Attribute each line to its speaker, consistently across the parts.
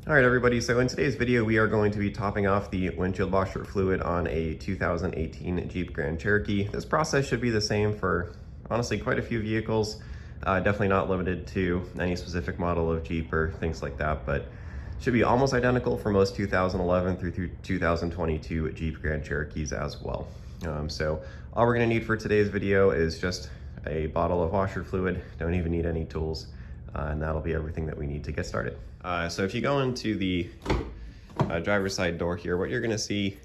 Speaker 1: All right, everybody, so in today's video, we are going to be topping off the windshield washer fluid on a 2018 Jeep Grand Cherokee. This process should be the same for, honestly, quite a few vehicles. Definitely not limited to any specific model of Jeep or things like that, but should be almost identical for most 2011 through 2022 Jeep Grand Cherokees as well. So all we're gonna need for today's video is just a bottle of washer fluid. Don't even need any tools. And that'll be everything that we need to get started. So if you go into the driver's side door here, what you're gonna see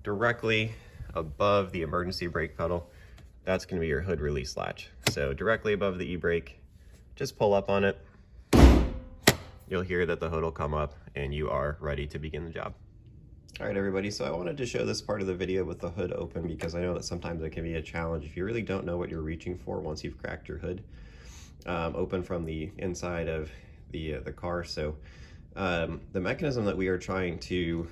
Speaker 1: directly above the emergency brake pedal, that's gonna be your hood release latch. So directly above the e-brake, just pull up on it. You'll hear that the hood will come up and you are ready to begin the job. All right, everybody, so I wanted to show this part of the video with the hood open because I know that sometimes it can be a challenge if you really don't know what you're reaching for once you've cracked your hood open from the inside of the car. So the mechanism that we are trying to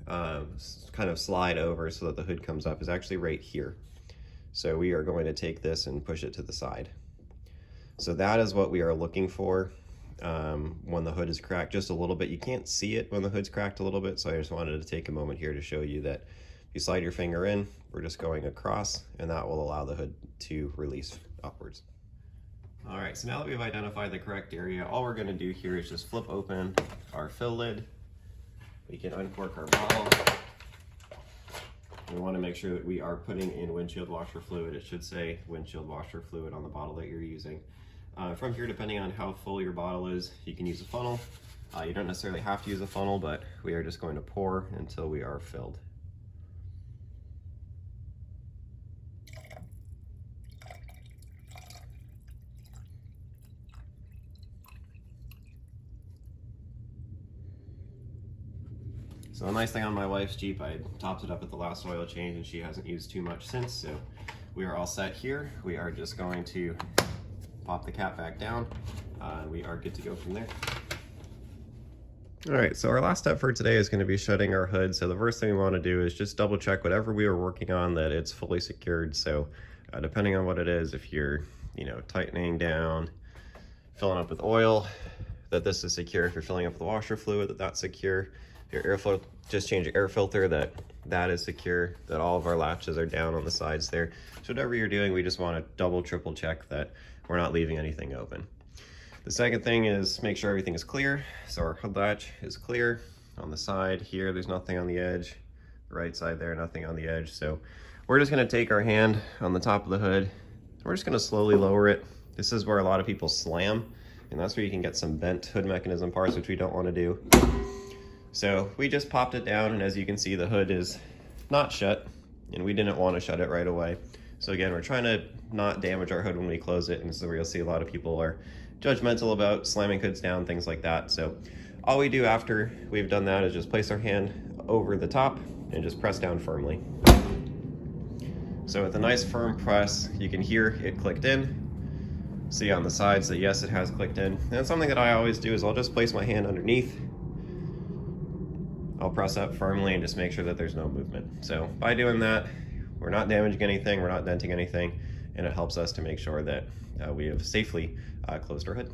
Speaker 1: kind of slide over so that the hood comes up is actually right here. So we are going to take this and push it to the side. So that is what we are looking for when the hood is cracked just a little bit. You can't see it when the hood's cracked a little bit, so I just wanted to take a moment here to show you that if you slide your finger in, we're just going across, and that will allow the hood to release upwards. All right, so now that we've identified the correct area, all we're gonna do here is just flip open our fill lid. We can uncork our bottle. We wanna make sure that we are putting in windshield washer fluid. It should say windshield washer fluid on the bottle that you're using. From here, depending on how full your bottle is, you can use a funnel. You don't necessarily have to use a funnel, but we are just going to pour until we are filled. So the nice thing on my wife's Jeep, I topped it up at the last oil change and she hasn't used too much since, so we are all set here. We are just going to pop the cap back down and we are good to go from there. All right, so our last step for today is going to be shutting our hood. So the first thing we want to do is just double check whatever we were working on that it's fully secured. So depending on what it is, if you're tightening down, filling up with oil, that this is secure. If you're filling up with washer fluid, that's secure. If your airflow, just change your air filter, that is secure, that all of our latches are down on the sides there. So whatever you're doing, we just want to double, triple check that we're not leaving anything open. The second thing is make sure everything is clear. So our hood latch is clear. On the side here, there's nothing on the edge. The right side there, nothing on the edge. So we're just gonna take our hand on the top of the hood. We're just gonna slowly lower it. This is where a lot of people slam, and that's where you can get some bent hood mechanism parts, which we don't wanna do. So we just popped it down, and as you can see, the hood is not shut, and we didn't want to shut it right away. So again, we're trying to not damage our hood when we close it, and this is where you'll see a lot of people are judgmental about slamming hoods down, things like that. So all we do after we've done that is just place our hand over the top and just press down firmly. So with a nice firm press, you can hear it clicked in. See on the sides that yes, it has clicked in. And something that I always do is I'll just place my hand underneath. I'll press up firmly and just make sure that there's no movement. So by doing that, we're not damaging anything, we're not denting anything, and it helps us to make sure that we have safely closed our hood.